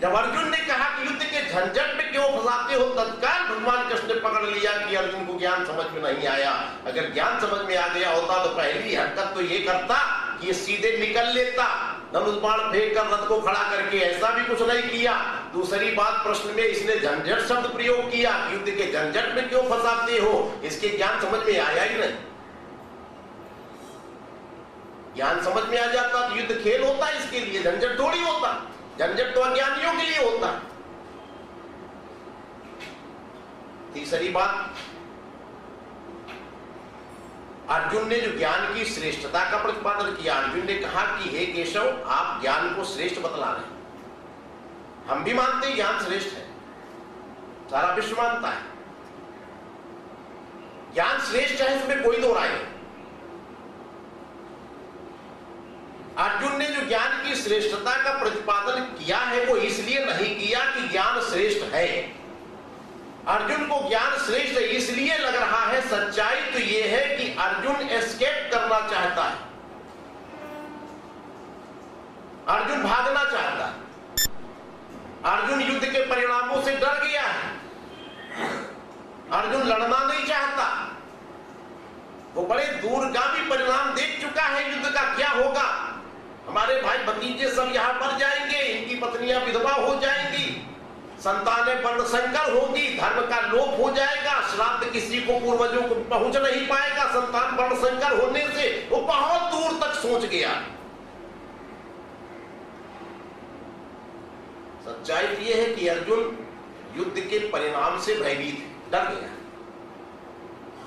जब अर्जुन ने कहा कि युद्ध के झंझट में क्यों फंसाते हो, तत्काल भगवान कृष्ण ने पकड़ लिया कि अर्जुन को ज्ञान समझ में नहीं आया। अगर ज्ञान समझ में आ गया होता तो पहली हरकत तो ये करता कि ये सीधे निकल लेता, धनुष बाण फेंक कर रथ को खड़ा करके। ऐसा भी कुछ नहीं किया। दूसरी बात, प्रश्न में इसने झंझट शब्द प्रयोग किया। युद्ध के झंझट में क्यों फंसाते हो, इसके ज्ञान समझ में आया ही नहीं। ज्ञान समझ में आ जाता तो युद्ध खेल होता, इसके लिए झंझट थोड़ी होता। झंझट तो अज्ञानियों के लिए होता। तीसरी बात, अर्जुन ने जो ज्ञान की श्रेष्ठता का प्रतिपादन किया, अर्जुन ने कहा कि हे केशव, आप ज्ञान को श्रेष्ठ बतला रहे हैं। हम भी मानते हैं ज्ञान श्रेष्ठ है, सारा विश्व मानता है ज्ञान श्रेष्ठ है, इसमें कोई दो राय नहीं। अर्जुन ने जो ज्ञान की श्रेष्ठता का प्रतिपादन किया है वो इसलिए नहीं किया कि ज्ञान श्रेष्ठ है। अर्जुन को ज्ञान श्रेष्ठ इसलिए लग रहा है, सच्चाई तो यह है कि अर्जुन एस्केप करना चाहता है, अर्जुन भागना चाहता है, अर्जुन युद्ध के परिणामों से डर गया है, अर्जुन लड़ना नहीं चाहता। वो बड़े दूरगामी परिणाम देख चुका है युद्ध का क्या होगा। हमारे भाई भतीजे सब यहां मर जाएंगे, इनकी पत्नियां विधवा हो जाएंगी, संतानें वर्णशंकर होगी, धर्म का लोप हो जाएगा, श्राद्ध किसी को पूर्वजों को पहुंच नहीं पाएगा। संतान वर्णशंकर होने से वो बहुत दूर तक सोच गया। सच्चाई ये है कि अर्जुन युद्ध के परिणाम से भयभीत, डर गया।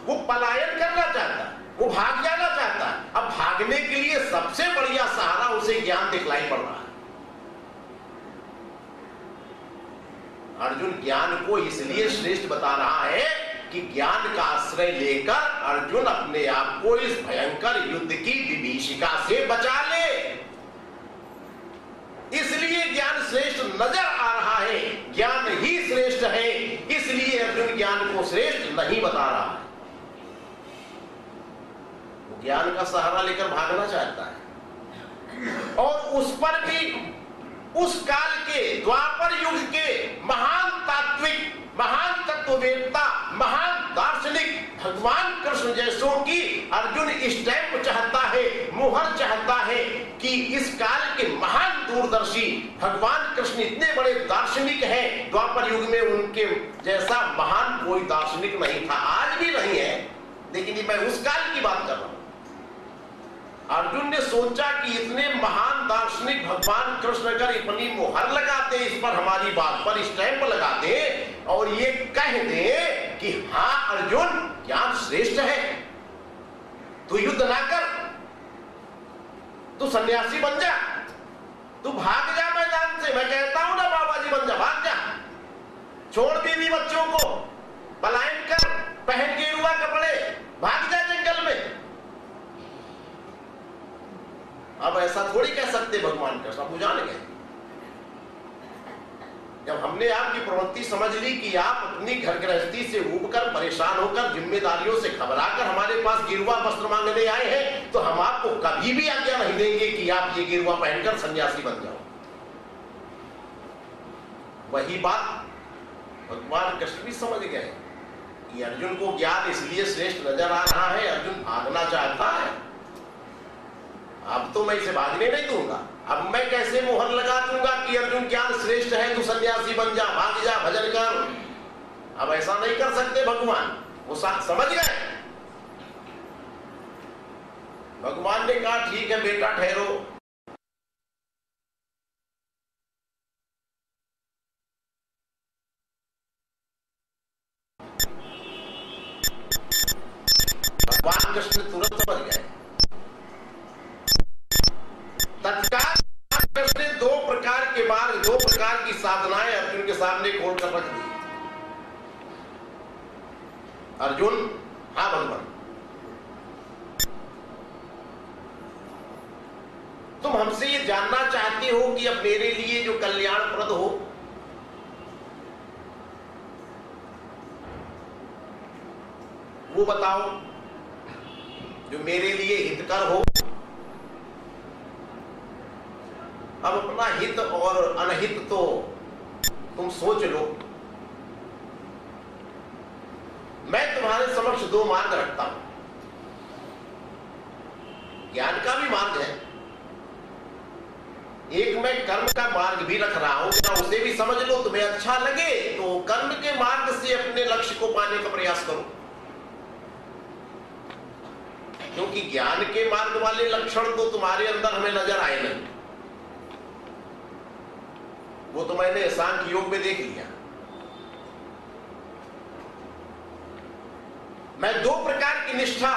वो पलायन करना चाहता, वो भाग जाना चाहता। अब भागने के लिए सबसे बढ़िया सहारा उसे ज्ञान दिखलाई पड़ रहा है। अर्जुन ज्ञान को इसलिए श्रेष्ठ बता रहा है कि ज्ञान का आश्रय लेकर अर्जुन अपने आप को इस भयंकर युद्ध की विभीषिका से बचा ले। इसलिए ज्ञान श्रेष्ठ नजर आ रहा है, ज्ञान ही श्रेष्ठ है, इसलिए अर्जुन ज्ञान को श्रेष्ठ नहीं बता रहा है। वो ज्ञान का सहारा लेकर भागना चाहता है, और उस पर भी उस काल के द्वापर युग के महान तात्विक, महान तत्ववेत्ता, महान दार्शनिक भगवान कृष्ण जैसों की अर्जुन स्टैंप चाहता है, मुहर चाहता है कि इस काल के महान दूरदर्शी भगवान कृष्ण इतने बड़े दार्शनिक हैं। द्वापर युग में उनके जैसा महान कोई दार्शनिक नहीं था, आज भी नहीं है, लेकिन मैं उस काल की बात कर रहा हूं। अर्जुन ने सोचा कि इतने महान दार्शनिक भगवान कृष्ण अगर अपनी मुहर लगाते, इस पर हमारी बात पर स्टैंप लगाते और ये कह दे कि हाँ अर्जुन ज्ञान श्रेष्ठ है, तू युद्ध ना कर, तू सन्यासी बन जा, तू भाग जा मैदान से। मैं कहता हूं ना बाबा जी, बन जा, भाग जा, छोड़ बीवी बच्चों को, पलायन कर, पहन गेरुआ कपड़े, भाग जा जंगल में। अब ऐसा थोड़ी कह सकते भगवान कृष्ण, आप जान गए। जब हमने आपकी प्रवृत्ति समझ ली कि आप अपनी घर गृहस्थी से ऊबकर, परेशान होकर, जिम्मेदारियों से घबराकर हमारे पास गिरुआ वस्त्र मांगने आए हैं, तो हम आपको कभी भी आज्ञा नहीं देंगे कि आप ये गिरुआ पहनकर सन्यासी बन जाओ। वही बात भगवान कृष्ण भी समझ गए कि अर्जुन को ज्ञान इसलिए श्रेष्ठ नजर आ रहा है, अर्जुन भागना चाहता है। अब तो मैं इसे भागने नहीं दूंगा, अब मैं कैसे मोहर लगा दूंगा कि अर्जुन ज्ञान श्रेष्ठ है, तू सन्यासी बन जा, भाग जा, भजन कर। अब ऐसा नहीं कर सकते भगवान, वो समझ गए। भगवान ने कहा ठीक है बेटा ठहरो, भगवान कृष्ण तुरंत समझ गए। तत्काल कृष्ण ने दो प्रकार की साधनाएं अर्जुन के सामने खोल कर रख दी। अर्जुन, हाँ भगवान, तुम हमसे ये जानना चाहते हो कि अब मेरे लिए जो कल्याणप्रद हो, वो बताओ, जो मेरे लिए हितकर हो। अब अपना हित और अनहित तो तुम सोच लो। मैं तुम्हारे समक्ष दो मार्ग रखता हूं। ज्ञान का भी मार्ग है, एक मैं कर्म का मार्ग भी रख रहा हूं। क्या उसे भी समझ लो, तुम्हें अच्छा लगे तो कर्म के मार्ग से अपने लक्ष्य को पाने का प्रयास करो, क्योंकि ज्ञान के मार्ग वाले लक्षण तो तुम्हारे अंदर हमें नजर आए नहीं, वो तो मैंने सांख्य योग में देख लिया। मैं दो प्रकार की निष्ठा,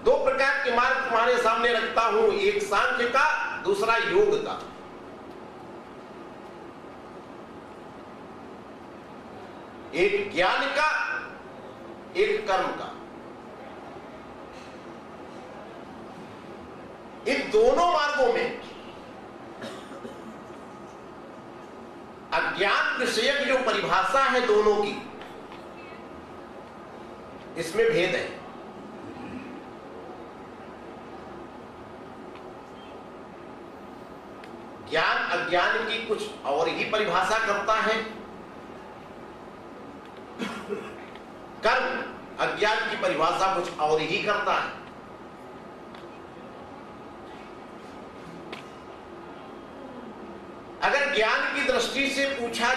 दो प्रकार के मार्ग तुम्हारे सामने रखता हूं, एक सांख्य का, दूसरा योग का। एक ज्ञान का, एक कर्म का। इन दोनों मार्गों में अज्ञान विषयक जो परिभाषा है दोनों की, इसमें भेद है। ज्ञान अज्ञान की कुछ और ही परिभाषा करता है, कर्म अज्ञान की परिभाषा कुछ और ही करता है। अगर ज्ञान की दृष्टि से पूछा